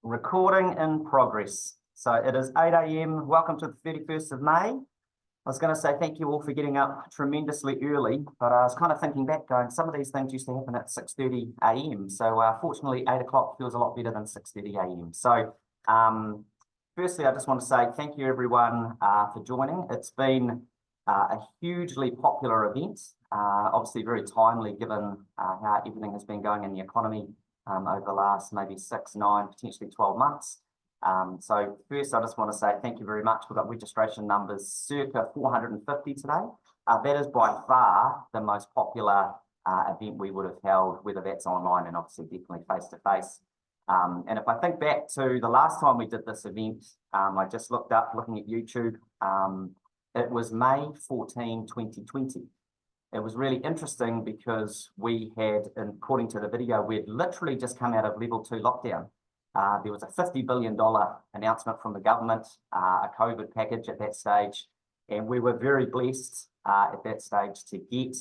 Recording in progress. So it is 8 a.m. Welcome to the 31st of May. I was going to say thank you all for getting up tremendously early, but I was kind of thinking back going, some of these things used to happen at 6:30 a.m. So fortunately, 8 o'clock feels a lot better than 6:30 a.m. So firstly, I just want to say thank you everyone for joining. It's been a hugely popular event, obviously very timely given how everything has been going in the economy over the last maybe 6, 9, potentially 12 months. So first, I just want to say thank you very much. We've got registration numbers circa 450 today. That is by far the most popular event we would have held, whether that's online and obviously definitely face-to-face. And if I think back to the last time we did this event, I just looked up, looking at YouTube, it was May 14, 2020. It was really interesting because we had, according to the video, we'd literally just come out of level 2 lockdown. There was a $50 billion announcement from the government, a COVID package at that stage, and we were very blessed at that stage to get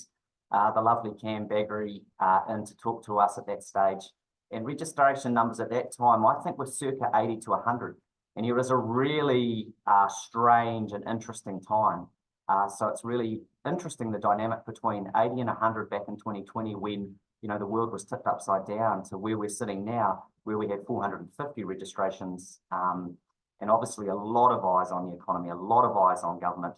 the lovely Cam Bagrie in to talk to us at that stage. And registration numbers at that time, I think, were circa 80 to 100. And it was a really strange and interesting time. So it's really interesting, the dynamic between 80 and 100 back in 2020 when, you know, the world was tipped upside down to where we're sitting now, where we had 450 registrations, and obviously a lot of eyes on the economy, a lot of eyes on government.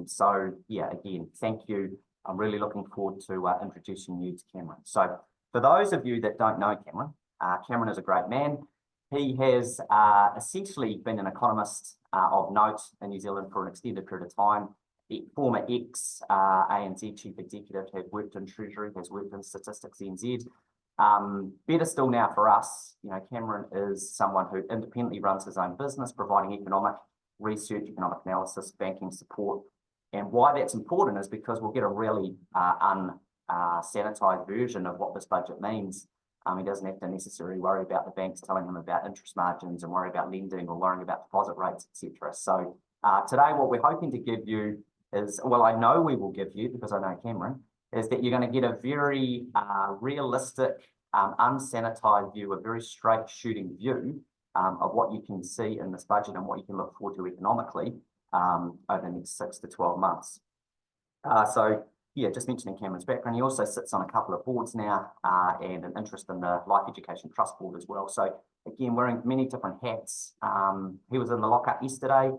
So yeah, again, thank you. I'm really looking forward to introducing you to Cameron. So for those of you that don't know Cameron, Cameron is a great man. He has essentially been an economist of note in New Zealand for an extended period of time. The former ANZ Chief Executive, has worked in Treasury, has worked in Statistics NZ. Better still now for us, you know, Cameron is someone who independently runs his own business, providing economic research, economic analysis, banking support. And why that's important is because we'll get a really unsanitized version of what this budget means. He doesn't have to necessarily worry about the banks telling him about interest margins and worry about lending or worrying about deposit rates, etc. So today what we're hoping to give you is, well, I know we will give you, because I know Cameron, is that you're going to get a very realistic, unsanitized view, a very straight shooting view of what you can see in this budget and what you can look forward to economically over the next 6 to 12 months. So yeah, just mentioning Cameron's background, he also sits on a couple of boards now and an interest in the Life Education Trust Board as well. So again, wearing many different hats. He was in the lockup yesterday,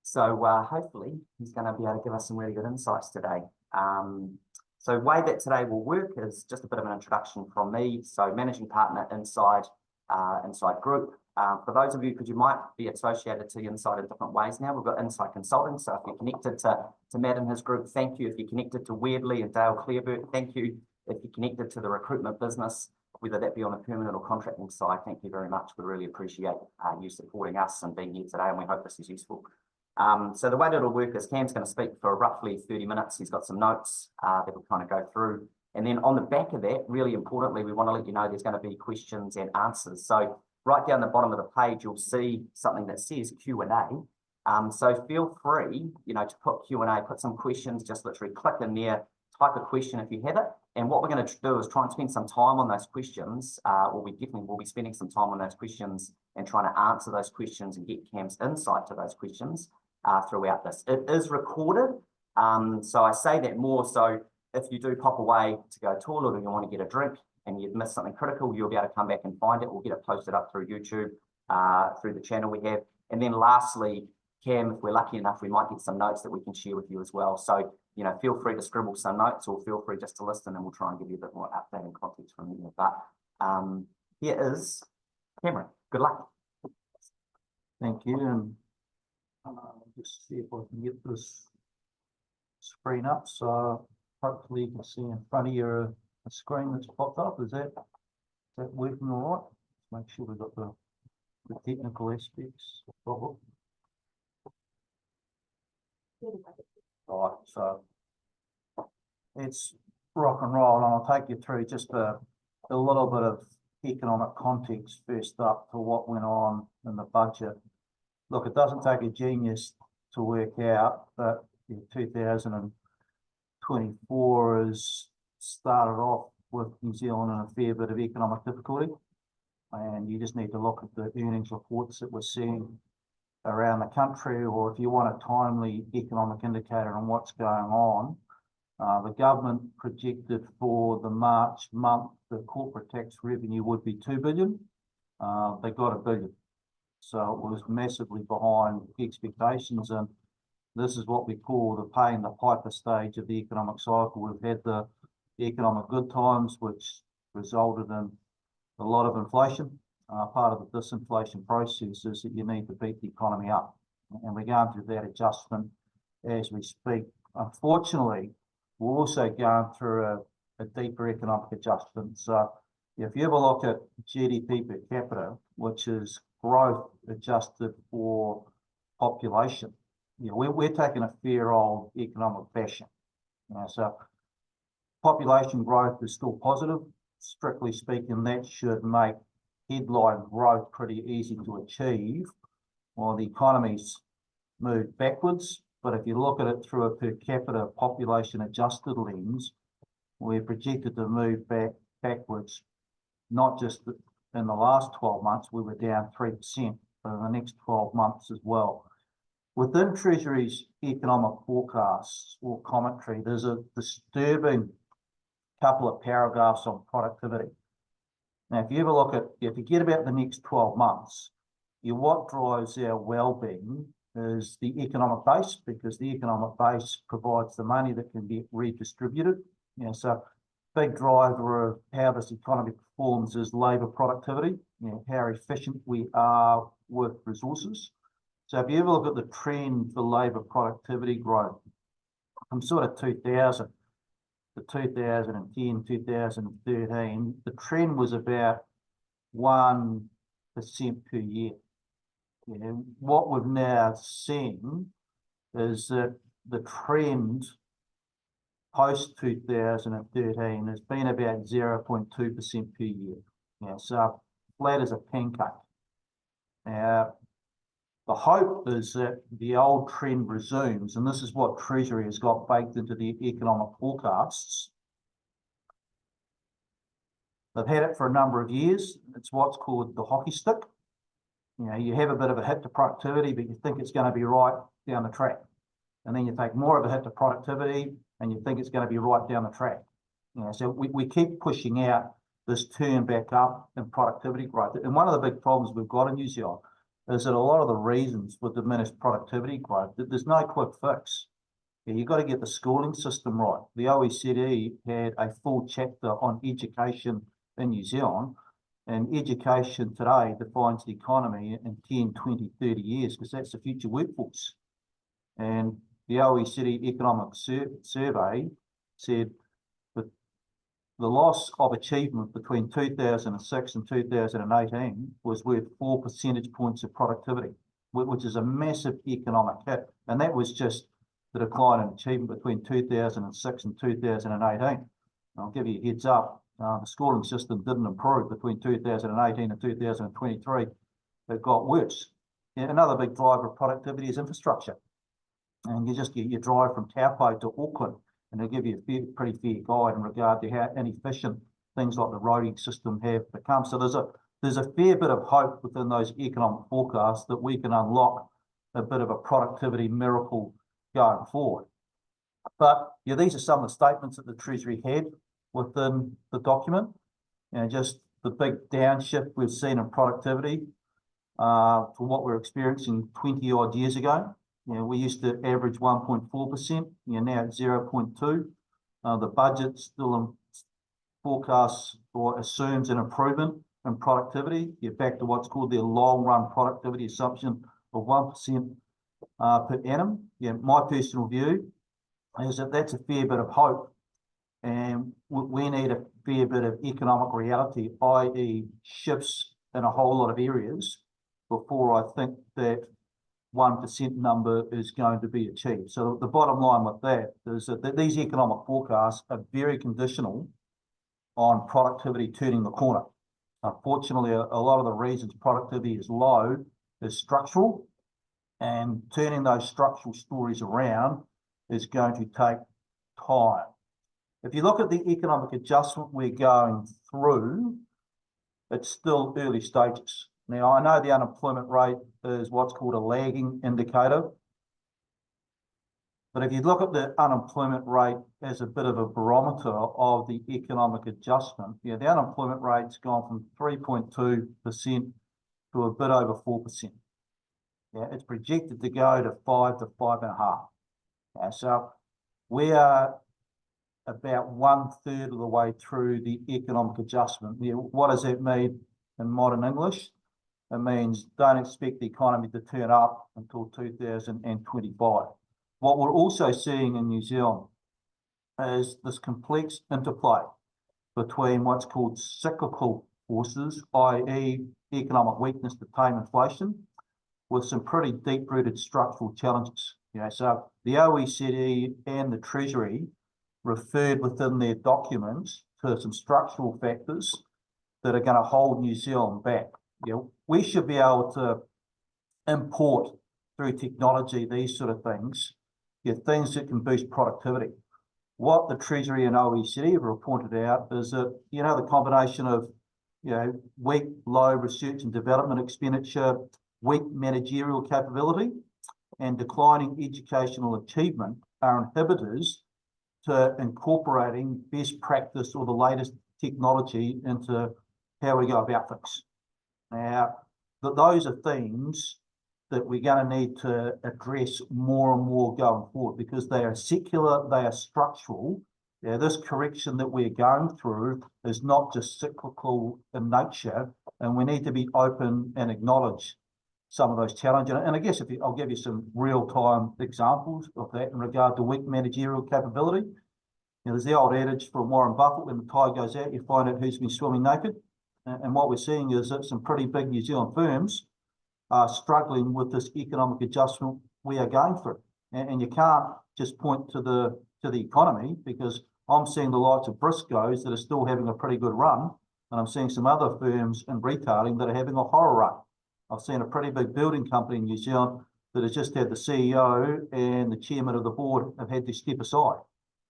so hopefully he's going to be able to give us some really good insights today. So the way that today will work is just a bit of an introduction from me. So managing partner inside Group. For those of you, because you might be associated to Inside in different ways now, we've got Inside Consulting. So if you're connected to Matt and his group, thank you. If you're connected to Weirdly and Dale Clearbert, thank you. If you're connected to the recruitment business, whether that be on the permanent or contracting side, thank you very much. We really appreciate you supporting us and being here today, and we hope this is useful. So the way that it'll work is Cam's going to speak for roughly 30 minutes. He's got some notes that we'll kind of go through. And then on the back of that, really importantly, we want to let you know there's going to be questions and answers. So right down the bottom of the page, you'll see something that says Q&A. So feel free, you know, to put Q&A, put some questions, just literally click in there, type a question if you have it. And what we're going to do is try and spend some time on those questions. We'll be spending some time on those questions and trying to answer those questions and get Cam's insight to those questions throughout this. It is recorded. So I say that more so if you do pop away to go toilet or you want to get a drink and you've missed something critical, you'll be able to come back and find it. We'll get it posted up through YouTube, through the channel we have. And then lastly, Cam, if we're lucky enough, we might get some notes that we can share with you as well. So, you know, feel free to scribble some notes or feel free just to listen and we'll try and give you a bit more update and context from you. But here is Cameron. Good luck. Thank you. And just see if I can get this screen up. So hopefully you can see in front of you a screen that's popped up. Is that working all right? Let's make sure we've got the technical aspects. All right, so it's rock and roll, and I'll take you through just a little bit of economic context first up to what went on in the budget. Look, it doesn't take a genius to work out that 2024 has started off with New Zealand in a fair bit of economic difficulty. And you just need to look at the earnings reports that we're seeing around the country, or if you want a timely economic indicator on what's going on, the government projected for the March month the corporate tax revenue would be 2 billion. They got 1 billion. So it was massively behind expectations, and this is what we call the paying the piper stage of the economic cycle. We've had the economic good times, which resulted in a lot of inflation. Part of the disinflation process is that you need to beat the economy up, and we're going through that adjustment as we speak. Unfortunately, we're also going through a deeper economic adjustment. So if you ever look at GDP per capita, which is growth adjusted for population, we're taking a fair old economic bashing. So population growth is still positive. Strictly speaking, that should make headline growth pretty easy to achieve while the economy's moved backwards. But if you look at it through a per capita population adjusted lens, we're projected to move backwards, not just in the last 12 months, we were down 3% for the next 12 months as well. Within Treasury's economic forecasts or commentary, there's a disturbing couple of paragraphs on productivity. Now, if you ever look at, if you get about the next 12 months, what drives our well-being is the economic base, because the economic base provides the money that can be redistributed. So big driver of how this economy performs is labour productivity, how efficient we are with resources. So if you ever look at the trend for labour productivity growth from sort of 2000 to 2010, 2013, the trend was about 1% per year. What we've now seen is that the trend post 2013 has been about 0.2% per year. So flat as a pancake. Now, the hope is that the old trend resumes, and this is what Treasury has got baked into the economic forecasts. They've had it for a number of years. It's what's called the hockey stick. You have a bit of a hit to productivity, but you think it's going to be right down the track. And then you take more of a hit to productivity, and you think it's going to be right down the track. So we keep pushing out this turn back up in productivity growth. And one of the big problems we've got in New Zealand is that a lot of the reasons for diminished productivity growth, there's no quick fix. You've got to get the schooling system right. The OECD had a full chapter on education in New Zealand, and education today defines the economy in 10, 20, 30 years, because that's the future workforce. And the OECD economic survey said that the loss of achievement between 2006 and 2018 was worth 4 percentage points of productivity, which is a massive economic hit. And that was just the decline in achievement between 2006 and 2018. I'll give you a heads up. The schooling system didn't improve between 2018 and 2023. It got worse. Another big driver of productivity is infrastructure. And you drive from Taupo to Auckland, and it'll give you a pretty fair guide in regard to how inefficient things like the roading system have become. So there's a fair bit of hope within those economic forecasts that we can unlock a bit of a productivity miracle going forward. But these are some of the statements that the Treasury had within the document. Just the big downshift we've seen in productivity from what we're experiencing 20 odd years ago. We used to average 1.4%, now at 0.2%. The budget still forecasts or assumes an improvement in productivity. You're back to what's called the long run productivity assumption of 1% per annum. My personal view is that that's a fair bit of hope, and we need a fair bit of economic reality, i.e. shifts in a whole lot of areas, before I think that 1% number is going to be achieved. So the bottom line with that is that these economic forecasts are very conditional on productivity turning the corner. Unfortunately, a lot of the reasons productivity is low is structural, and turning those structural stories around is going to take time. If you look at the economic adjustment we're going through, it's still early stages. Now, I know the unemployment rate is what's called a lagging indicator. But if you look at the unemployment rate as a bit of a barometer of the economic adjustment, yeah, the unemployment rate's gone from 3.2% to a bit over 4%. Yeah, it's projected to go to 5 to 5.5. Yeah, so we are about 1/3 of the way through the economic adjustment. Yeah, what does that mean in modern English? It means don't expect the economy to turn up until 2025. What we're also seeing in New Zealand is this complex interplay between what's called cyclical forces, i.e. economic weakness to tame inflation, with some pretty deep-rooted structural challenges. You know, so the OECD and the Treasury referred within their documents to some structural factors that are going to hold New Zealand back. You know, we should be able to import through technology these sort of things, things that can boost productivity. What the Treasury and OECD have pointed out is that, you know, the combination of, you know, weak, low research and development expenditure, weak managerial capability, and declining educational achievement are inhibitors to incorporating best practice or the latest technology into how we go about things. Now, those are things that we're going to need to address more and more going forward because they are secular, they are structural. Yeah, this correction that we're going through is not just cyclical in nature, and we need to be open and acknowledge some of those challenges. And I guess I'll give you some real-time examples of that in regard to weak managerial capability. You know, there's the old adage from Warren Buffett, when the tide goes out, you find out who's been swimming naked. And what we're seeing is that some pretty big New Zealand firms are struggling with this economic adjustment we are going through. And you can't just point to the economy, because I'm seeing the likes of Briscoes that are still having a pretty good run, and I'm seeing some other firms in retailing that are having a horror run. I've seen a pretty big building company in New Zealand that has just had the CEO and the chairman of the board have had to step aside.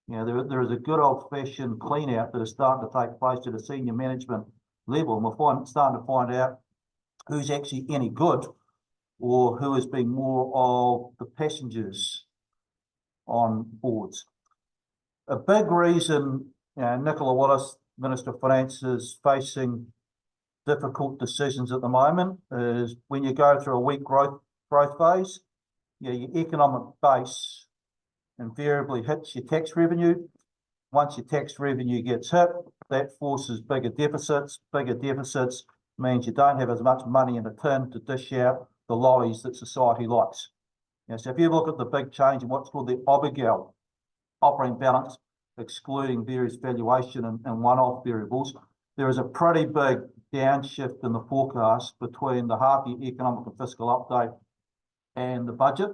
You know, there is a good old-fashioned clean out that is starting to take place at a senior management level, and we're starting to find out who's actually any good or who has been more of the passengers on boards. A big reason, you know, Nicola Willis, Minister of Finance, is facing difficult decisions at the moment is when you go through a weak growth phase, you know, your economic base invariably hits your tax revenue. Once your tax revenue gets hit, that forces bigger deficits. Bigger deficits means you don't have as much money in the tin to dish out the lollies that society likes. You know, so if you look at the big change in what's called the Bagrie operating balance, excluding various valuation and one-off variables, there is a pretty big downshift in the forecast between the half-year economic and fiscal update and the budget.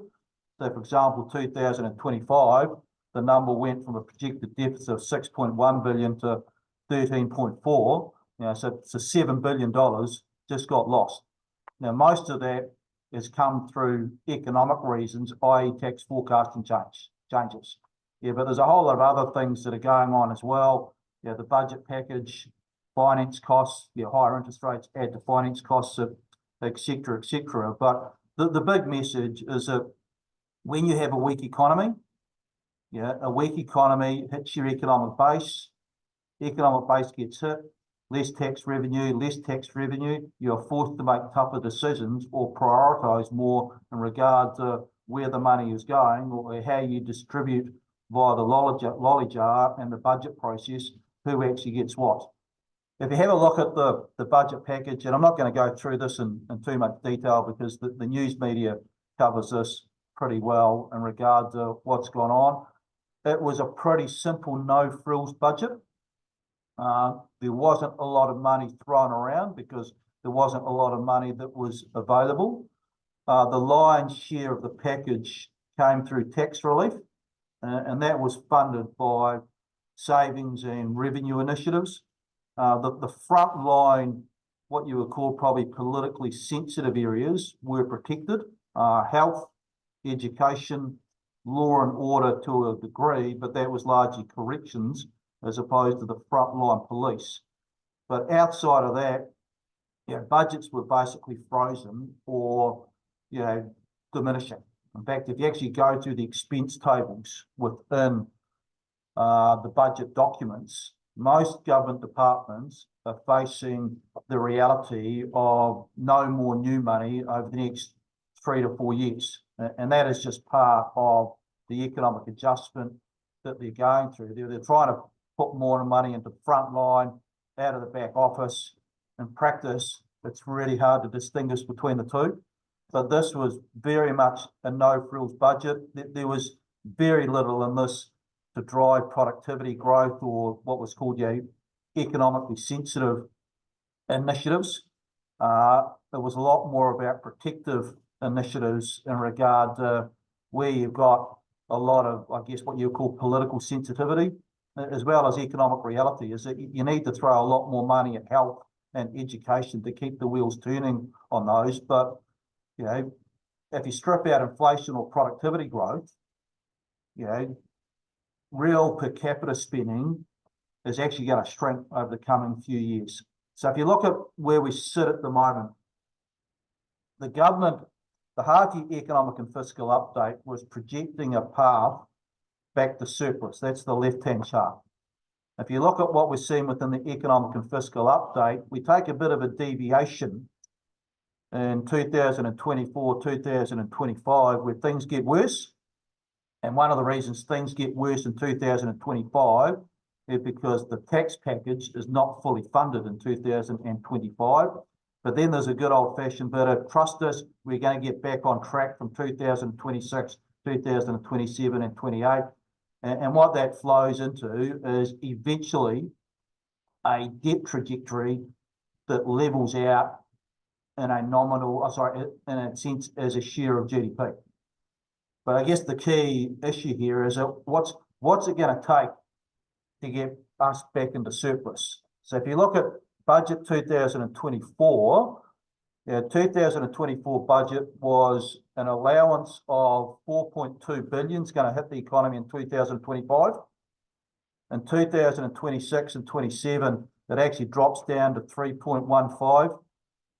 So, for example, 2025, the number went from a projected deficit of 6.1 billion to 13.4. You know, so $7 billion just got lost. Now, most of that has come through economic reasons, i.e. tax forecasting changes. Yeah, but there's a whole lot of other things that are going on as well. Yeah, the budget package, finance costs, yeah, higher interest rates add to finance costs, et cetera, et cetera. But the big message is that when you have a weak economy, yeah, a weak economy hits your economic base gets hit, less tax revenue, you're forced to make tougher decisions or prioritise more in regard to where the money is going or how you distribute via the lolly jar and the budget process, who actually gets what. If you have a look at the budget package, and I'm not going to go through this in too much detail because the news media covers this pretty well in regard to what's gone on. It was a pretty simple, no-frills budget. There wasn't a lot of money thrown around because there wasn't a lot of money that was available. The lion's share of the package came through tax relief, and that was funded by savings and revenue initiatives. The front line, what you would call probably politically sensitive areas, were protected. Health, education, law and order to a degree, but that was largely corrections as opposed to the frontline police. But outside of that, budgets were basically frozen or, diminishing. In fact, if you actually go to the expense tables within the budget documents, most government departments are facing the reality of no more new money over the next 3 to 4 years. And that is just part of the economic adjustment that they're going through. They're trying to put more money into the front line, out of the back office. In practice, it's really hard to distinguish between the two. But this was very much a no-frills budget. There was very little in this to drive productivity growth or what was called economically sensitive initiatives. There was a lot more about protective initiatives in regard to where you've got a lot of, I guess, what you call political sensitivity, as well as economic reality, is that you need to throw a lot more money at health and education to keep the wheels turning on those. But, if you strip out inflation or productivity growth, real per capita spending is actually going to shrink over the coming few years. So if you look at where we sit at the moment, the government, the half-year economic and fiscal update was projecting a path back to surplus. That's the left-hand chart. If you look at what we're seeing within the economic and fiscal update, we take a bit of a deviation in 2024, 2025, where things get worse. And one of the reasons things get worse in 2025 is because the tax package is not fully funded in 2025. But then there's a good old-fashioned bit of trust us, we're going to get back on track from 2026, 2027 and 28. And what that flows into is eventually a debt trajectory that levels out in a nominal, in a sense, as a share of GDP. But I guess the key issue here is that what's it going to take to get us back into surplus? So if you look at budget 2024, 2024 budget was an allowance of 4.2 billion is going to hit the economy in 2025. In 2026 and 27, it actually drops down to 3.15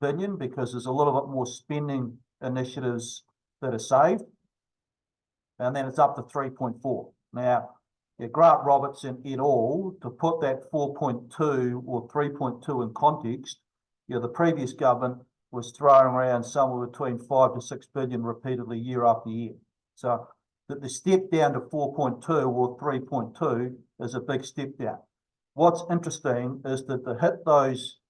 billion because there's a little bit more spending initiatives that are saved. And then it's up to 3.4. Now, Grant Robertson et al., to put that 4.2 or 3.2 in context, the previous government was throwing around somewhere between 5 to 6 billion repeatedly year after year. So the step down to 4.2 or 3.2 is a big step down. What's interesting is that to hit those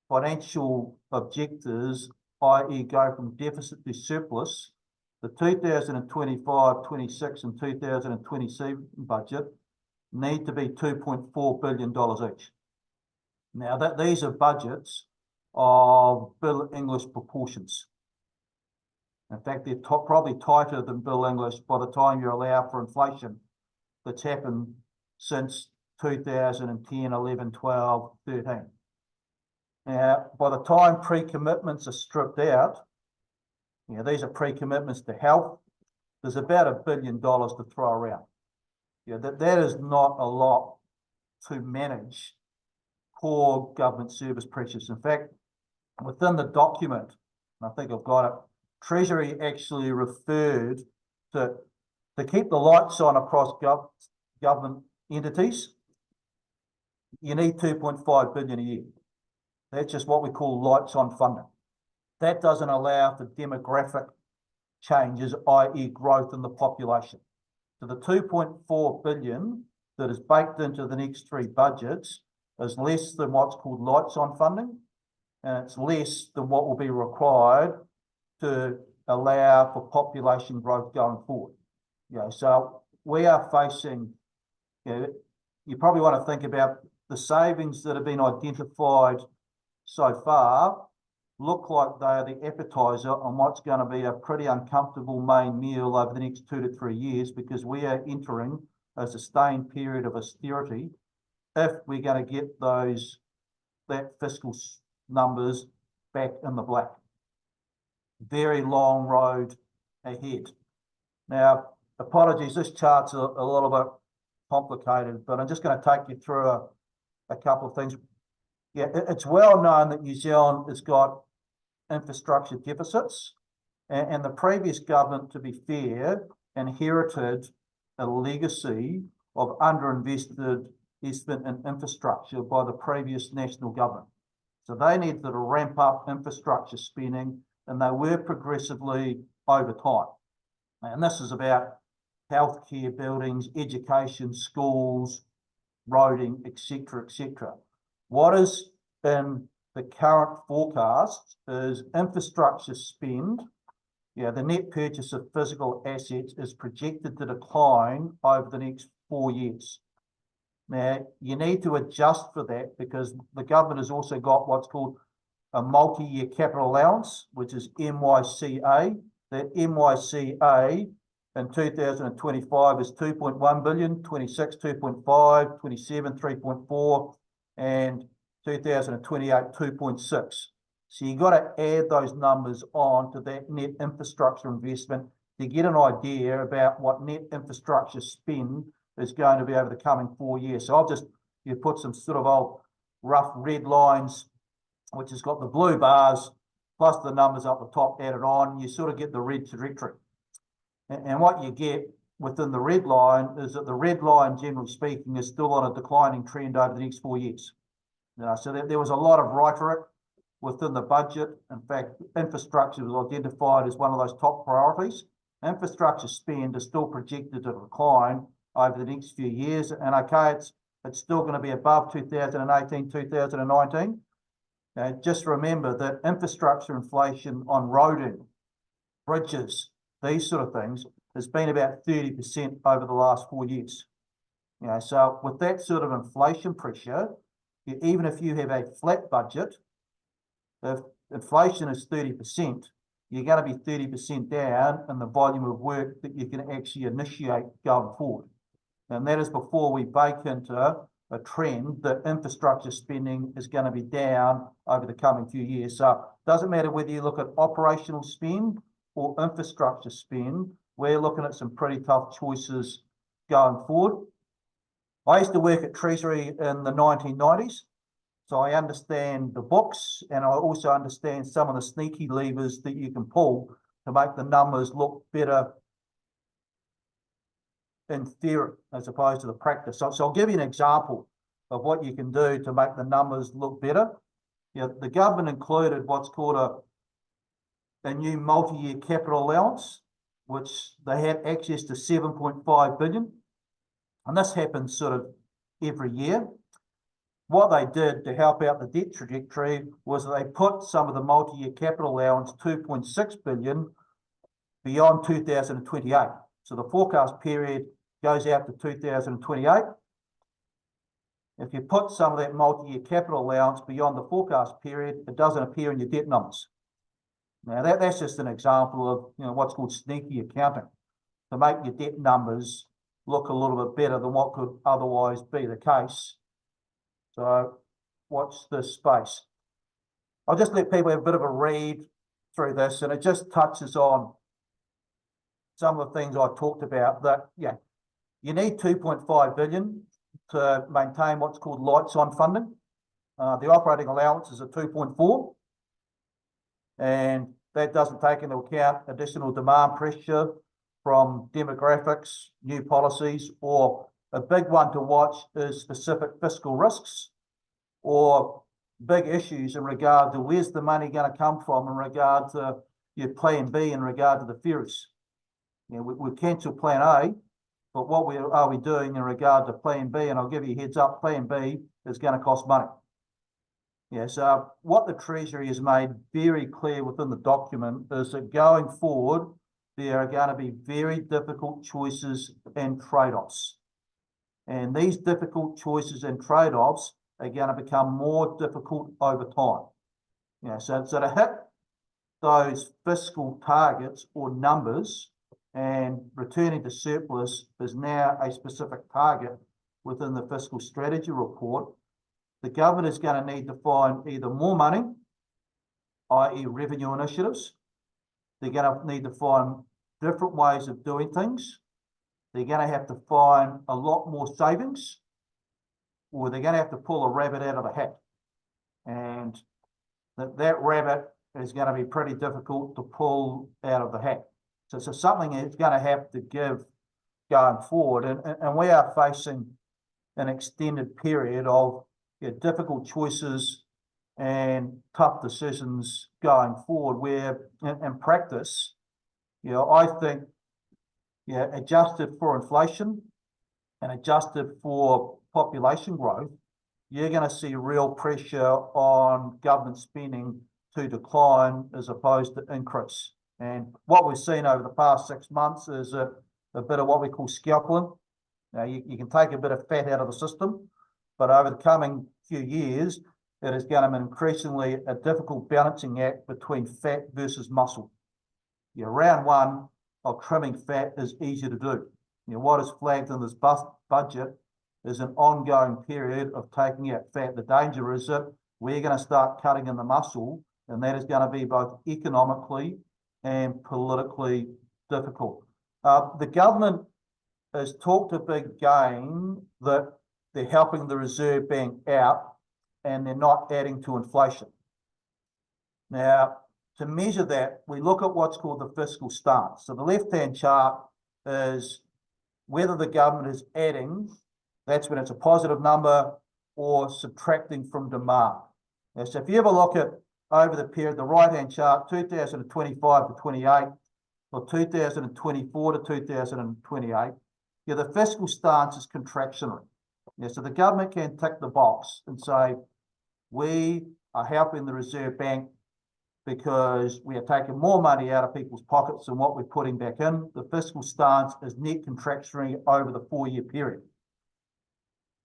financial objectives, i.e. go from deficit to surplus, the 2025, 26 and 2027 budget need to be $2.4 billion each. Now, these are budgets of Bill English proportions. In fact, they're probably tighter than Bill English by the time you allow for inflation that's happened since 2010, 11, 12, 13. Now, by the time pre-commitments are stripped out, these are pre-commitments to health, there's about $1 billion to throw around. That is not a lot to manage core government service pressures. In fact, within the document, and I think I've got it, Treasury actually referred to keep the lights on across government entities, you need 2.5 billion a year. That's just what we call lights on funding. That doesn't allow for demographic changes, i.e. growth in the population. So the 2.4 billion that is baked into the next three budgets is less than what's called lights on funding, and it's less than what will be required to allow for population growth going forward. So we are facing, you probably want to think about the savings that have been identified so far look like they are the appetizer on what's going to be a pretty uncomfortable main meal over the next 2 to 3 years, because we are entering a sustained period of austerity if we're going to get that fiscal numbers back in the black. Very long road ahead. Now, apologies, this chart's a little bit complicated, but I'm just going to take you through a couple of things. it's well known that New Zealand has got infrastructure deficits, and the previous government, to be fair, inherited a legacy of underinvested investment in infrastructure by the previous national government. So they needed to ramp up infrastructure spending, and they were progressively over time. And this is about healthcare, buildings, education, schools, roading, etc., etc. What is in the current forecast is infrastructure spend. The net purchase of physical assets is projected to decline over the next 4 years. Now, you need to adjust for that because the government has also got what's called a multi-year capital allowance, which is MYCA. That MYCA in 2025 is 2.1 billion, 26, 2.5, 27, 3.4, and 2028, 2.6. So you've got to add those numbers on to that net infrastructure investment to get an idea about what net infrastructure spend is going to be over the coming 4 years. So I've just put some sort of old rough red lines, which has got the blue bars plus the numbers up the top added on. You sort of get the red trajectory. And what you get within the red line is that the red line, generally speaking, is still on a declining trend over the next 4 years. So there was a lot of rhetoric within the budget. In fact, infrastructure was identified as one of those top priorities. Infrastructure spend is still projected to decline over the next few years. And okay, it's still going to be above 2018, 2019. Just remember that infrastructure inflation on roading, bridges, these sort of things has been about 30% over the last 4 years. So with that sort of inflation pressure, even if you have a flat budget, if inflation is 30%, you're going to be 30% down in the volume of work that you can actually initiate going forward. And that is before we bake into a trend that infrastructure spending is going to be down over the coming few years. So it doesn't matter whether you look at operational spend or infrastructure spend, we're looking at some pretty tough choices going forward. I used to work at Treasury in the 1990s. So I understand the books, and I also understand some of the sneaky levers that you can pull to make the numbers look better in theory as opposed to the practice. So I'll give you an example of what you can do to make the numbers look better. The government included what's called a new multi-year capital allowance, which they had access to 7.5 billion. And this happens sort of every year. What they did to help out the debt trajectory was they put some of the multi-year capital allowance, 2.6 billion, beyond 2028. So the forecast period goes out to 2028. If you put some of that multi-year capital allowance beyond the forecast period, it doesn't appear in your debt numbers. Now that's just an example of what's called sneaky accounting to make your debt numbers look a little bit better than what could otherwise be the case. So watch this space. I'll just let people have a bit of a read through this, and it just touches on some of the things I talked about. That you need 2.5 billion to maintain what's called lights on funding. The operating allowance is at 2.4, and that doesn't take into account additional demand pressure from demographics, new policies, or a big one to watch is specific fiscal risks or big issues in regard to where's the money going to come from in regard to your plan B in regard to the ferries. We cancelled plan A, but what are we doing in regard to plan B? And I'll give you a heads up, plan B is going to cost money. So what the Treasury has made very clear within the document is that going forward, there are going to be very difficult choices and trade-offs. And these difficult choices and trade-offs are going to become more difficult over time. So to hit those fiscal targets or numbers, and returning to surplus is now a specific target within the fiscal strategy report, the government is going to need to find either more money, i.e. revenue initiatives. They're going to need to find different ways of doing things. They're going to have to find a lot more savings, or they're going to have to pull a rabbit out of the hat. And that rabbit is going to be pretty difficult to pull out of the hat. So something is going to have to give going forward. And we are facing an extended period of difficult choices and tough decisions going forward, where in practice, I think, adjusted for inflation and adjusted for population growth, you're going to see real pressure on government spending to decline as opposed to increase. And what we've seen over the past 6 months is a bit of what we call scalping. Now, you can take a bit of fat out of the system, but over the coming few years, it is going to be increasingly a difficult balancing act between fat versus muscle. Round one of trimming fat is easy to do. What is flagged in this budget is an ongoing period of taking out fat. The danger is that we're going to start cutting in the muscle, and that is going to be both economically and politically difficult. The government has talked a big game that they're helping the Reserve Bank out and they're not adding to inflation. Now, to measure that, we look at what's called the fiscal stance. So the left-hand chart is whether the government is adding, that's when it's a positive number, or subtracting from demand. Now, so if you have a look at over the period, the right-hand chart, 2025 to 28, or 2024 to 2028, the fiscal stance is contractionary. So the government can tick the box and say, we are helping the Reserve Bank because we are taking more money out of people's pockets than what we're putting back in. The fiscal stance is net contractionary over the 4-year period.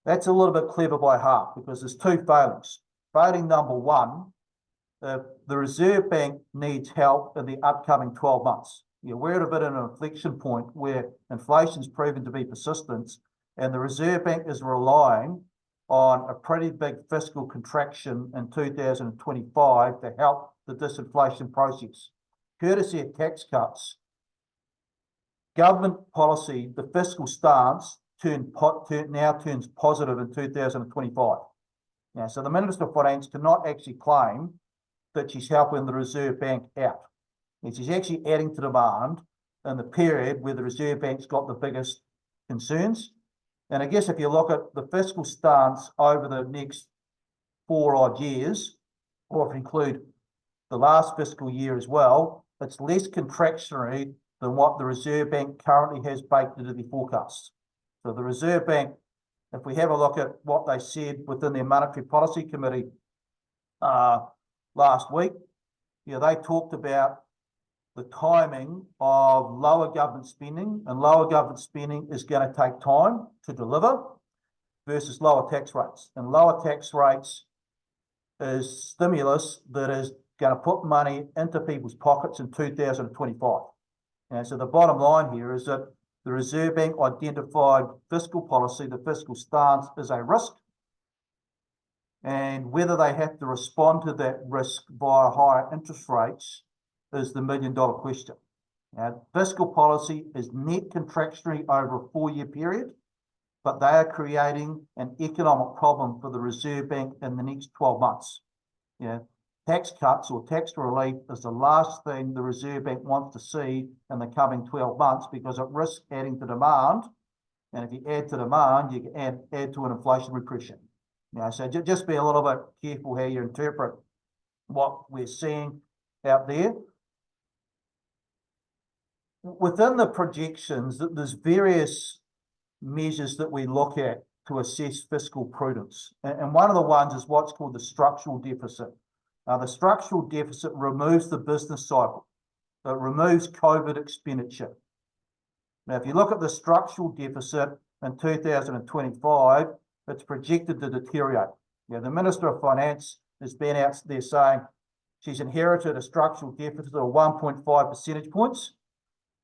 That's a little bit clever by half because there's two failings. Failing number one, the Reserve Bank needs help in the upcoming 12 months. We're at a bit of an inflection point where inflation's proven to be persistent, and the Reserve Bank is relying on a pretty big fiscal contraction in 2025 to help the disinflation process. Courtesy of tax cuts, government policy, the fiscal stance now turns positive in 2025. So the Minister of Finance cannot actually claim that she's helping the Reserve Bank out. And she's actually adding to demand in the period where the Reserve Bank's got the biggest concerns. And I guess if you look at the fiscal stance over the next 4 odd years, or if you include the last fiscal year as well, it's less contractionary than what the Reserve Bank currently has baked into their forecasts. So the Reserve Bank, if we have a look at what they said within their Monetary Policy Committee last week, they talked about the timing of lower government spending, and lower government spending is going to take time to deliver versus lower tax rates. And lower tax rates is stimulus that is going to put money into people's pockets in 2025. And so the bottom line here is that the Reserve Bank identified fiscal policy, the fiscal stance, as a risk, and whether they have to respond to that risk via higher interest rates is the million-dollar question. Now, fiscal policy is net contractionary over a 4-year period, but they are creating an economic problem for the Reserve Bank in the next 12 months. Tax cuts or tax relief is the last thing the Reserve Bank wants to see in the coming 12 months because it risks adding to demand. And if you add to demand, you can add to an inflationary pressure. So just be a little bit careful how you interpret what we're seeing out there. Within the projections, there's various measures that we look at to assess fiscal prudence. And one of the ones is what's called the structural deficit. The structural deficit removes the business cycle. So it removes COVID expenditure. Now, if you look at the structural deficit in 2025, it's projected to deteriorate. The Minister of Finance has been out there saying she's inherited a structural deficit of 1.5 percentage points.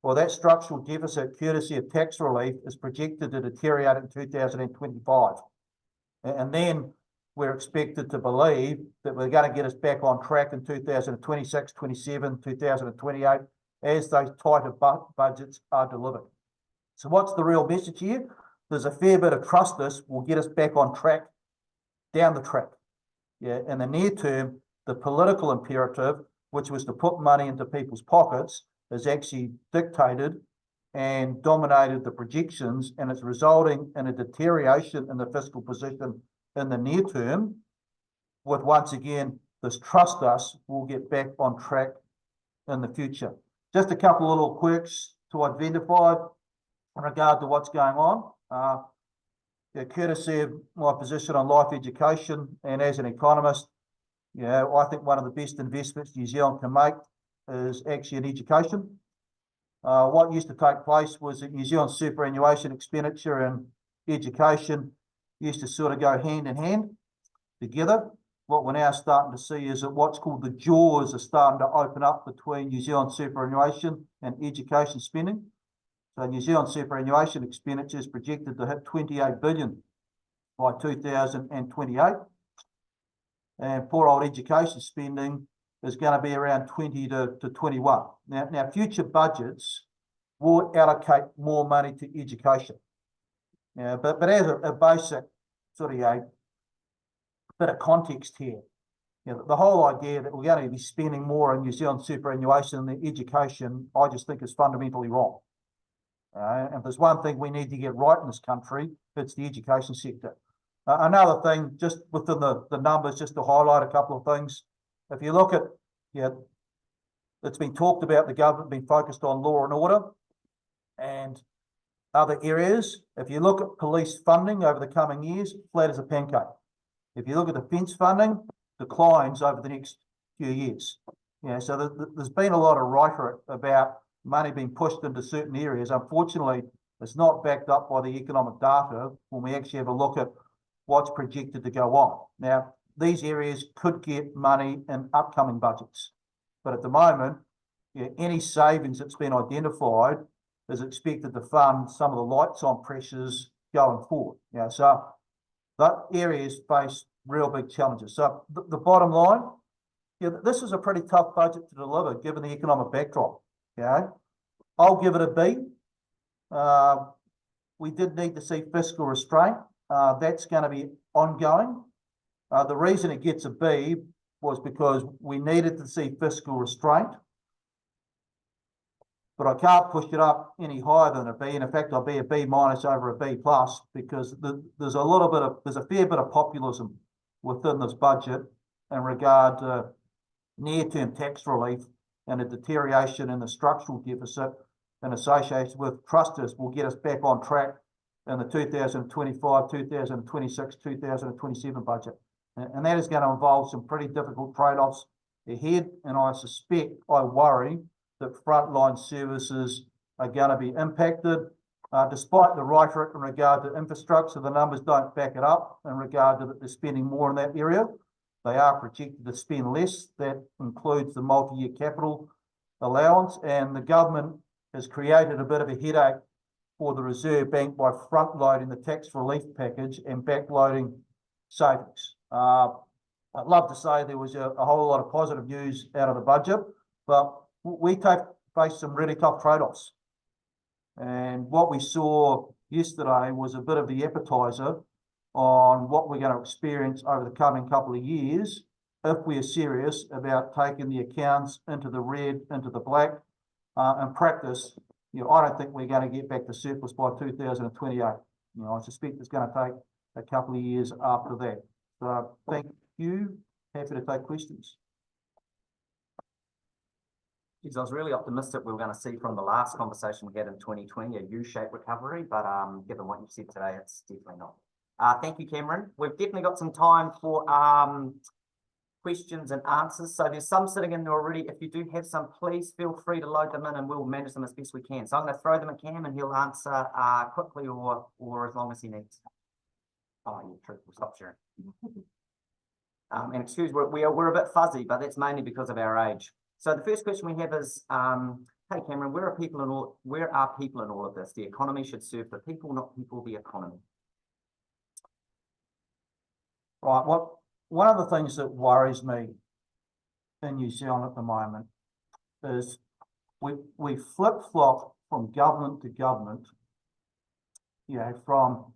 Well, that structural deficit, courtesy of tax relief, is projected to deteriorate in 2025. And then we're expected to believe that we're going to get us back on track in 2026, 27, 2028, as those tighter budgets are delivered. So what's the real message here? There's a fair bit of trust this will get us back on track down the track. Yeah, in the near term, the political imperative, which was to put money into people's pockets, has actually dictated and dominated the projections, and it's resulting in a deterioration in the fiscal position in the near term, with once again, this trust us will get back on track in the future. Just a couple of little quirks to identify in regard to what's going on. Courtesy of my position on life education and as an economist, I think one of the best investments New Zealand can make is actually in education. What used to take place was that New Zealand's superannuation expenditure and education used to sort of go hand in hand together. What we're now starting to see is that what's called the jaws are starting to open up between New Zealand superannuation and education spending. So New Zealand superannuation expenditure is projected to hit 28 billion by 2028. And poor old education spending is going to be around 20 to 21. Now future budgets will allocate more money to education. But as a basic sort of a bit of context here, the whole idea that we're going to be spending more on New Zealand superannuation than education, I just think is fundamentally wrong. And if there's one thing we need to get right in this country, it's the education sector. Another thing, just within the numbers, just to highlight a couple of things. If you look at, it's been talked about the government being focused on law and order and other areas. If you look at police funding over the coming years, flat as a pancake. If you look at defence funding, declines over the next few years. So there's been a lot of rhetoric about money being pushed into certain areas. Unfortunately, it's not backed up by the economic data when we actually have a look at what's projected to go on. Now, these areas could get money in upcoming budgets, but at the moment, any savings that's been identified is expected to fund some of the lights on pressures going forward. So that areas face real big challenges. So the bottom line, this is a pretty tough budget to deliver given the economic backdrop. I'll give it a B. We did need to see fiscal restraint. That's going to be ongoing. The reason it gets a B was because we needed to see fiscal restraint. But I can't push it up any higher than a B. And in fact, I'll be a B minus over a B plus because there's a fair bit of populism within this budget in regard to near-term tax relief and a deterioration in the structural deficit and associated with trusters will get us back on track in the 2025, 2026, 2027 budget. And that is going to involve some pretty difficult trade-offs ahead. And I worry that frontline services are going to be impacted. Despite the rhetoric in regard to infrastructure, the numbers don't back it up in regard to that they're spending more in that area. They are projected to spend less. That includes the multi-year capital allowance, and the government has created a bit of a headache for the Reserve Bank by front-loading the tax relief package and back-loading savings. I'd love to say there was a whole lot of positive news out of the budget, but we face some really tough trade-offs. And what we saw yesterday was a bit of the appetizer on what we're going to experience over the coming couple of years if we are serious about taking the accounts into the red, into the black. In practice, I don't think we're going to get back to surplus by 2028. I suspect it's going to take a couple of years after that. So thank you. Happy to take questions. I was really optimistic we were going to see from the last conversation we had in 2020 a U-shaped recovery, but given what you've said today, it's definitely not. Thank you, Cameron. We've definitely got some time for questions and answers. So there's some sitting in there already. If you do have some, please feel free to load them in and we'll manage them as best we can. So I'm going to throw them at Cam and he'll answer quickly or as long as he needs. Oh, yeah, true. We'll stop sharing. And excuse me, we're a bit fuzzy, but that's mainly because of our age. So the first question we have is, hey Cameron, where are people in all of this? The economy should serve the people, not people the economy. Right. One of the things that worries me in New Zealand at the moment is we flip-flop from government to government, from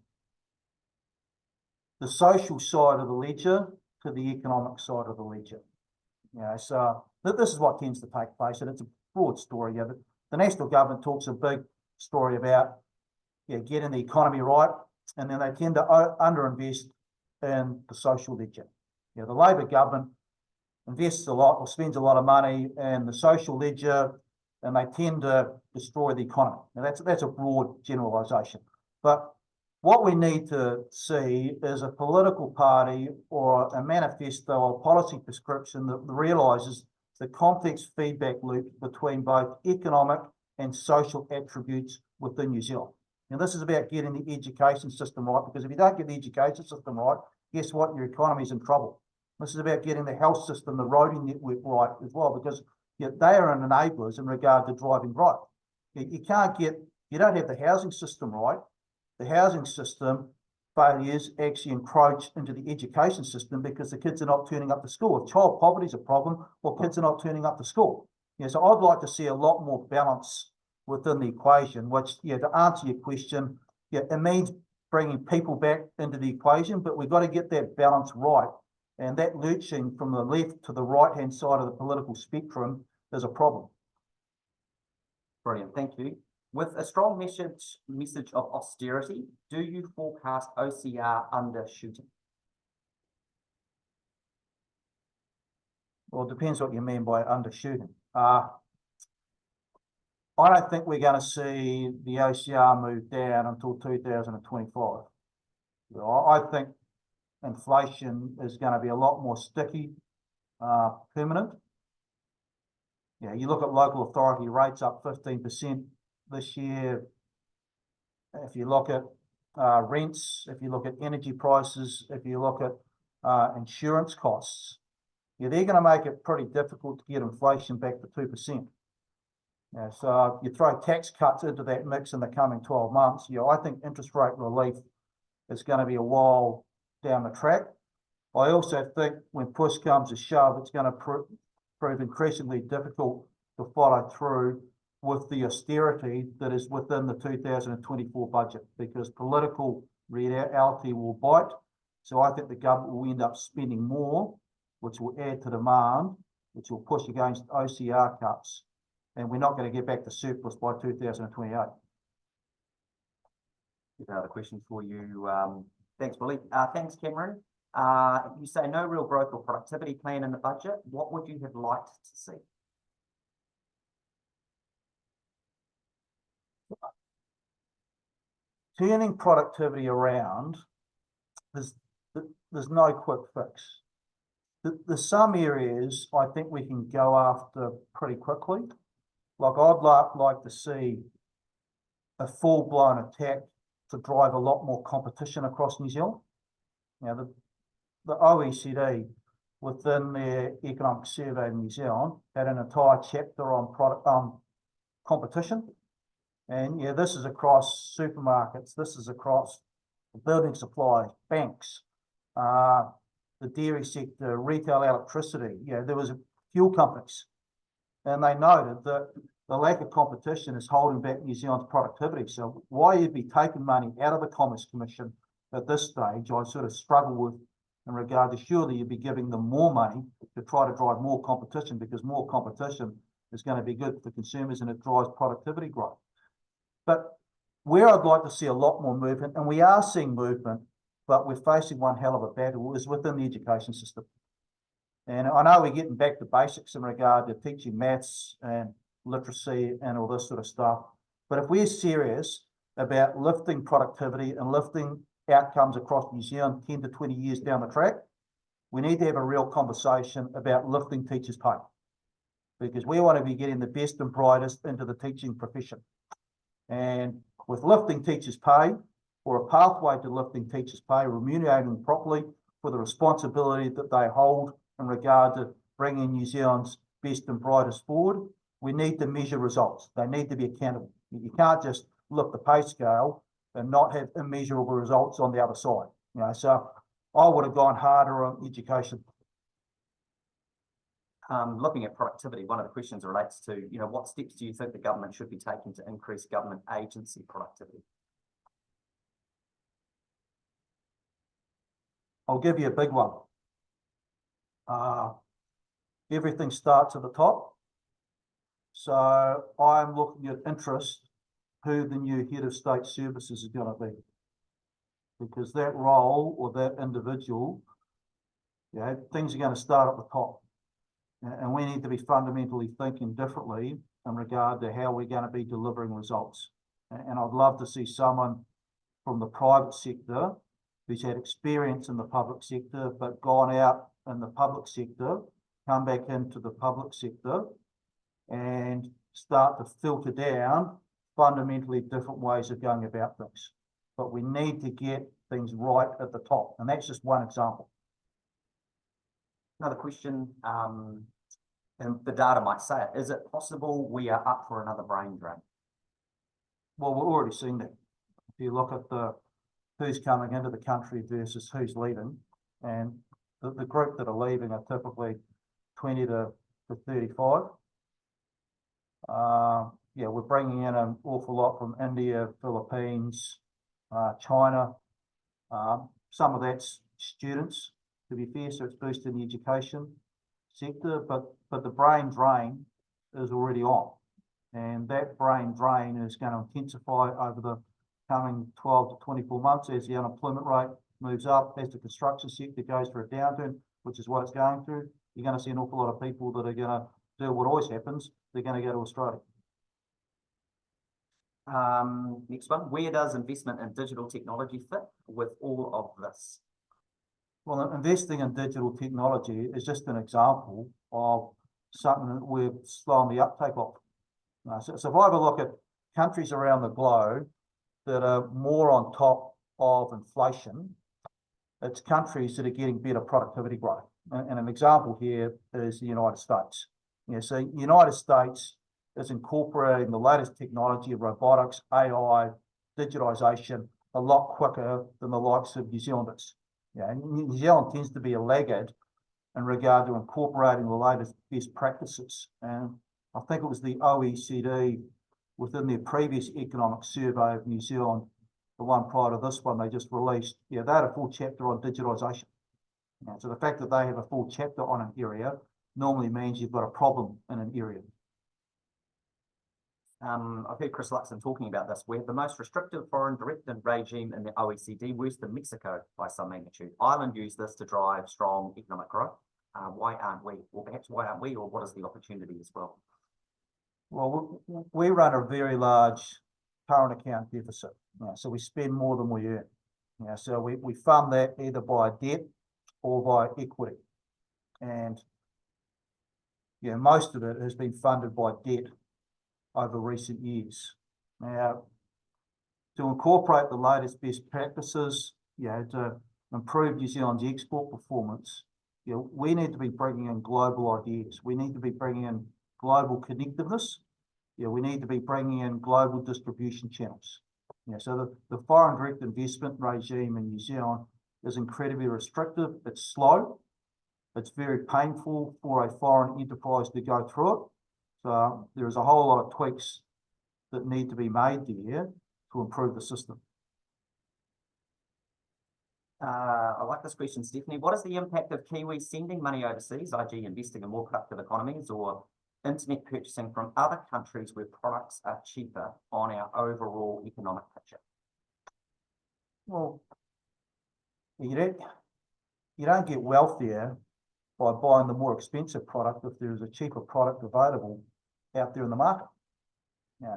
the social side of the ledger to the economic side of the ledger. So this is what tends to take place, and it's a broad story. The national government talks a big story about getting the economy right, and then they tend to underinvest in the social ledger. The Labor government invests a lot or spends a lot of money in the social ledger, and they tend to destroy the economy. Now that's a broad generalisation, but what we need to see is a political party or a manifesto or policy prescription that realises the complex feedback loop between both economic and social attributes within New Zealand. And this is about getting the education system right, because if you don't get the education system right, guess what? Your economy is in trouble. This is about getting the health system, the roading network right as well, because they are enablers in regard to driving growth. You don't have the housing system right. The housing system failures actually encroach into the education system because the kids are not turning up to school. If child poverty is a problem, well, kids are not turning up to school. So I'd like to see a lot more balance within the equation, which, to answer your question, it means bringing people back into the equation, but we've got to get that balance right. And that lurching from the left to the right-hand side of the political spectrum is a problem. Brilliant, thank you. With a strong message of austerity, do you forecast OCR undershooting? Well, it depends what you mean by undershooting. I don't think we're going to see the OCR move down until 2025. I think inflation is going to be a lot more sticky, permanent. You look at local authority rates up 15% this year. If you look at rents, if you look at energy prices, if you look at insurance costs, they're going to make it pretty difficult to get inflation back to 2%. So you throw tax cuts into that mix in the coming 12 months, I think interest rate relief is going to be a while down the track. I also think when push comes to shove, it's going to prove increasingly difficult to follow through with the austerity that is within the 2024 budget, because political reality will bite. So I think the government will end up spending more, which will add to demand, which will push against OCR cuts, and we're not going to get back to surplus by 2028. Another question for you. Thanks, Willie. Thanks, Cameron. You say no real growth or productivity plan in the budget. What would you have liked to see? Turning productivity around, there's no quick fix. There's some areas I think we can go after pretty quickly. Like I'd like to see a full-blown attack to drive a lot more competition across New Zealand. The OECD, within their economic survey in New Zealand, had an entire chapter on competition. And this is across supermarkets, this is across building supplies, banks, the dairy sector, retail electricity. There was fuel companies, and they noted that the lack of competition is holding back New Zealand's productivity. So why you'd be taking money out of the Commerce Commission at this stage, I sort of struggle with in regard to surely you'd be giving them more money to try to drive more competition, because more competition is going to be good for consumers and it drives productivity growth. But where I'd like to see a lot more movement, and we are seeing movement, but we're facing one hell of a battle, is within the education system. And I know we're getting back to basics in regard to teaching maths and literacy and all this sort of stuff. But if we're serious about lifting productivity and lifting outcomes across New Zealand 10 to 20 years down the track, we need to have a real conversation about lifting teachers' pay, because we want to be getting the best and brightest into the teaching profession. And with lifting teachers' pay, or a pathway to lifting teachers' pay, remunerating them properly for the responsibility that they hold in regard to bringing New Zealand's best and brightest forward, we need to measure results. They need to be accountable. You can't just lift the pay scale and not have immeasurable results on the other side. So I would have gone harder on education. Looking at productivity, one of the questions relates to, what steps do you think the government should be taking to increase government agency productivity? I'll give you a big one. Everything starts at the top. So I'm looking at interest who the new head of state services is going to be. Because that role or that individual, things are going to start at the top. And we need to be fundamentally thinking differently in regard to how we're going to be delivering results. And I'd love to see someone from the private sector who's had experience in the public sector, but gone out in the public sector, come back into the public sector and start to filter down fundamentally different ways of going about things. But we need to get things right at the top. And that's just one example. Another question, and the data might say it, is it possible we are up for another brain drain? Well, we're already seeing that. If you look at the who's coming into the country versus who's leaving, and the group that are leaving are typically 20 to 35. We're bringing in an awful lot from India, Philippines, China. Some of that's students, to be fair, so it's boosting the education sector, but the brain drain is already on. And that brain drain is going to intensify over the coming 12 to 24 months as the unemployment rate moves up, as the construction sector goes for a downturn, which is what it's going through. You're going to see an awful lot of people that are going to do what always happens. They're going to go to Australia. Next one, where does investment in digital technology fit with all of this? Well, investing in digital technology is just an example of something that we're slowing the uptake of. So if I have a look at countries around the globe that are more on top of inflation, it's countries that are getting better productivity growth. And an example here is the United States. So the United States is incorporating the latest technology of robotics, AI, digitization a lot quicker than the likes of New Zealanders. New Zealand tends to be a laggard in regard to incorporating the latest best practices. And I think it was the OECD within their previous economic survey of New Zealand, the one prior to this one they just released, they had a full chapter on digitalisation. So the fact that they have a full chapter on an area normally means you've got a problem in an area. I've heard Chris Luxon talking about this. We have the most restrictive foreign direct regime in the OECD, worse than Mexico by some magnitude. Ireland used this to drive strong economic growth. Why aren't we? Or perhaps why aren't we? Or what is the opportunity as well? Well, we run a very large current account deficit. So we spend more than we earn. So we fund that either by debt or by equity. And most of it has been funded by debt over recent years. Now, to incorporate the latest best practices, to improve New Zealand's export performance, we need to be bringing in global ideas. We need to be bringing in global connectiveness. We need to be bringing in global distribution channels. So the foreign direct investment regime in New Zealand is incredibly restrictive. It's slow. It's very painful for a foreign enterprise to go through it. So there's a whole lot of tweaks that need to be made there to improve the system. I like this question, Stephanie. What is the impact of Kiwis sending money overseas, i.e. investing in more productive economies or internet purchasing from other countries where products are cheaper on our overall economic picture? Well, you don't get wealthier by buying the more expensive product if there's a cheaper product available out there in the market.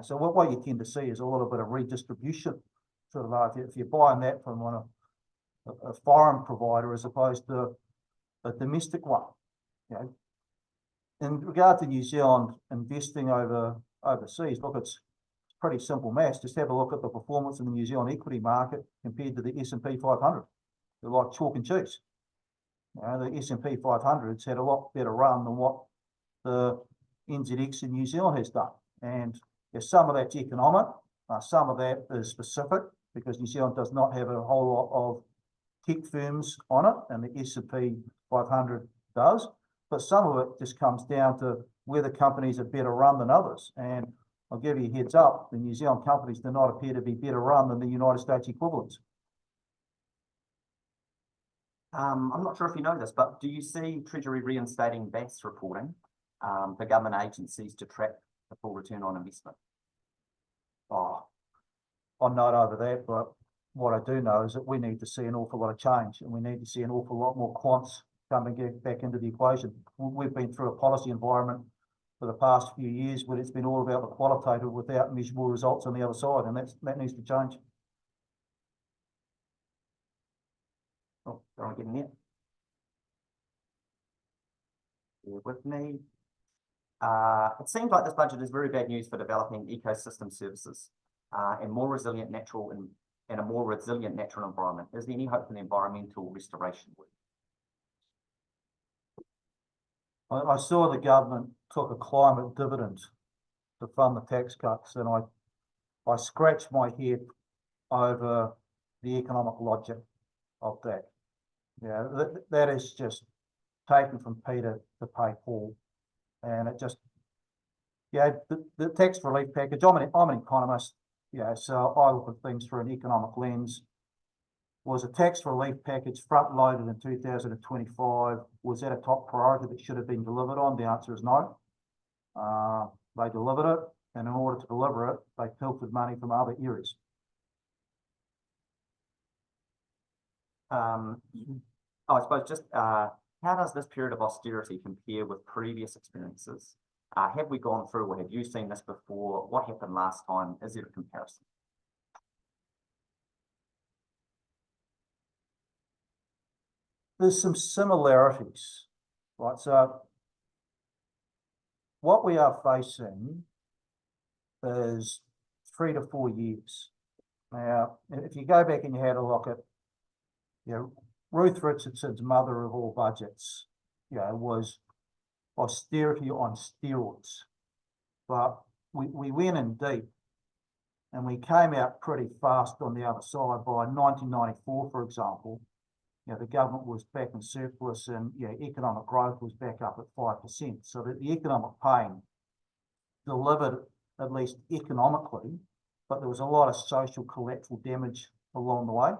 So what you tend to see is a little bit of redistribution. Sort of if you're buying that from a foreign provider as opposed to a domestic one. In regard to New Zealand investing overseas, look, it's pretty simple maths. Just have a look at the performance in the New Zealand equity market compared to the S&P 500. They're like chalk and cheese. The S&P 500's had a lot better run than what the NZX in New Zealand has done. And some of that's economic, some of that is specific because New Zealand does not have a whole lot of tech firms on it, and the S&P 500 does. But some of it just comes down to whether companies are better run than others. And I'll give you a heads up, the New Zealand companies do not appear to be better run than the United States equivalents. I'm not sure if you know this, but do you see Treasury reinstating BAS reporting for government agencies to track the full return on investment? Oh, I'm not over that, but what I do know is that we need to see an awful lot of change, and we need to see an awful lot more quants coming back into the equation. We've been through a policy environment for the past few years where it's been all about the qualitative without measurable results on the other side, and that needs to change. Oh, don't get in there. Bear with me. It seems like this budget is very bad news for developing ecosystem services and more resilient natural and a more resilient natural environment. Is there any hope for the environmental restoration work? I saw the government took a climate dividend to fund the tax cuts, and I scratched my head over the economic logic of that. Yeah, that is just taken from Peter to pay Paul, and it just, yeah, the tax relief package. I'm an economist, yeah, so I look at things through an economic lens. Was a tax relief package front loaded in 2025? Was that a top priority that should have been delivered on? The answer is no. They delivered it, and in order to deliver it, they pilfered money from other areas. I suppose just how does this period of austerity compare with previous experiences? Have we gone through, or have you seen this before? What happened last time? Is there a comparison? There's some similarities, right? So what we are facing is 3 to 4 years. Now, if you go back and you had a look at, you know, Ruth Richardson's mother of all budgets, you know, was austerity on steroids. But we went in deep, and we came out pretty fast on the other side. By 1994, for example, you know, the government was back in surplus, and, you know, economic growth was back up at 5%. So that the economic pain delivered, at least economically, but there was a lot of social collateral damage along the way.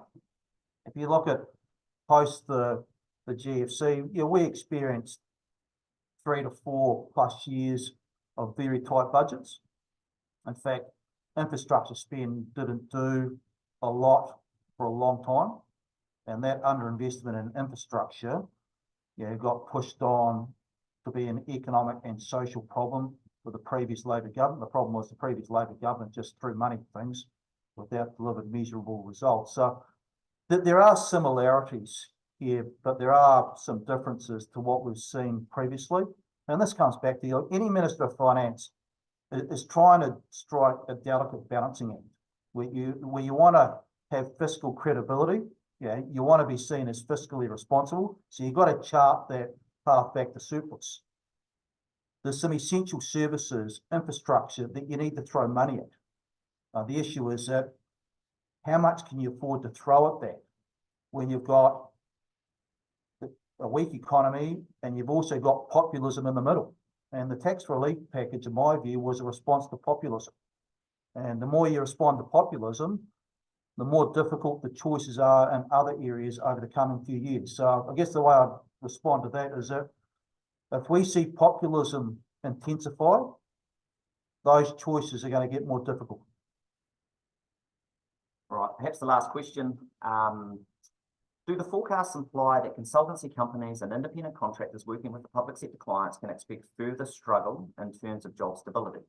If you look at post the GFC, you know, we experienced 3 to 4 plus years of very tight budgets. In fact, infrastructure spend didn't do a lot for a long time, and that underinvestment in infrastructure, you know, got pushed on to be an economic and social problem for the previous Labor government. The problem was the previous Labor government just threw money at things without delivered measurable results. So there are similarities here, but there are some differences to what we've seen previously. And this comes back to, you know, any Minister of Finance is trying to strike a delicate balancing act where you want to have fiscal credibility. Yeah, you want to be seen as fiscally responsible. So you've got to chart that path back to surplus. There's some essential services, infrastructure that you need to throw money at. The issue is that how much can you afford to throw at that when you've got a weak economy and you've also got populism in the middle? And the tax relief package, in my view, was a response to populism. And the more you respond to populism, the more difficult the choices are in other areas over the coming few years. So I guess the way I respond to that is that if we see populism intensify, those choices are going to get more difficult. All right, perhaps the last question. Do the forecasts imply that consultancy companies and independent contractors working with the public sector clients can expect further struggle in terms of job stability?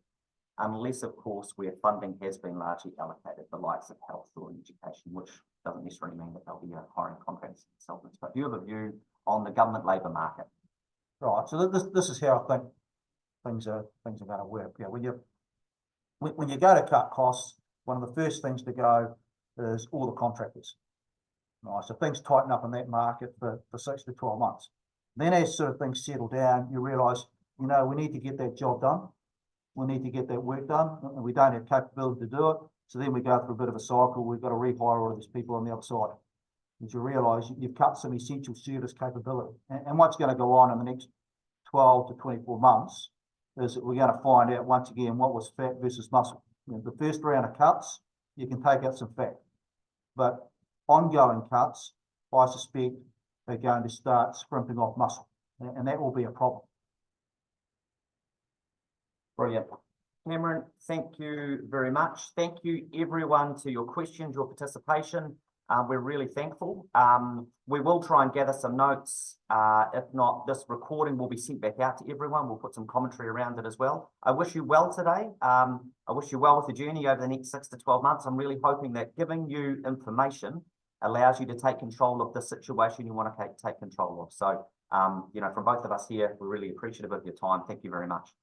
Unless, of course, where funding has been largely allocated, the likes of health or education, which doesn't necessarily mean that they'll be hiring contractors and consultants. But do you have a view on the government labour market? Right. So this is how I think things are going to work. Yeah, when you go to cut costs, one of the first things to go is all the contractors. Right. So things tighten up in that market for 6 to 12 months. Then as sort of things settle down, you realise, you know, we need to get that job done. We need to get that work done, and we don't have capability to do it. So then we go through a bit of a cycle. We've got to rehire all of these people on the other side. As you realise, you've cut some essential service capability. And what's going to go on in the next 12 to 24 months is that we're going to find out once again what was fat versus muscle. You know, the first round of cuts, you can take out some fat, but ongoing cuts, I suspect, they're going to start scrimping off muscle, and that will be a problem. Brilliant. Cameron, thank you very much. Thank you everyone to your questions, your participation. We're really thankful. We will try and gather some notes. If not, this recording will be sent back out to everyone. We'll put some commentary around it as well. I wish you well today. I wish you well with the journey over the next 6 to 12 months. I'm really hoping that giving you information allows you to take control of the situation you want to take control of. So, you know, from both of us here, we're really appreciative of your time. Thank you very much.